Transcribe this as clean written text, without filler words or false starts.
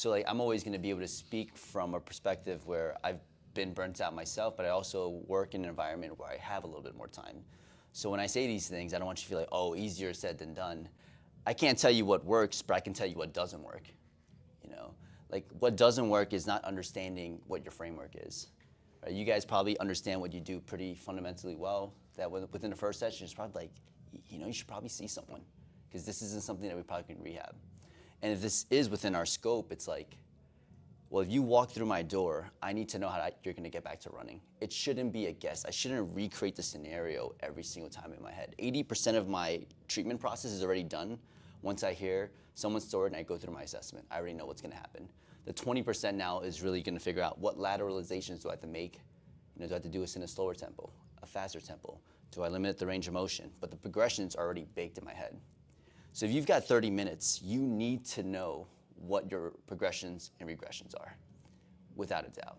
So like I'm always going to be able to speak from a perspective where I've been burnt out myself, but I also work in an environment where I have a little bit more time. So when I say these things, I don't want you to feel like, oh, easier said than done. I can't tell you what works, but I can tell you what doesn't work. You know, like what doesn't work is not understanding what your framework is. Right? You guys probably understand what you do pretty fundamentally well. That within the first session, it's probably like, you should probably see someone because this isn't something that we probably can rehab. And if this is within our scope, it's like, well, if you walk through my door, I need to know how you're going to get back to running. It shouldn't be a guess. I shouldn't recreate the scenario every single time in my head. 80% of my treatment process is already done once I hear someone's story and I go through my assessment. I already know what's going to happen. The 20% now is really going to figure out what lateralizations do I have to make. Do I have to do this in a slower tempo, a faster tempo? Do I limit the range of motion? But the progressions are already baked in my head. So if you've got 30 minutes, you need to know what your progressions and regressions are, without a doubt.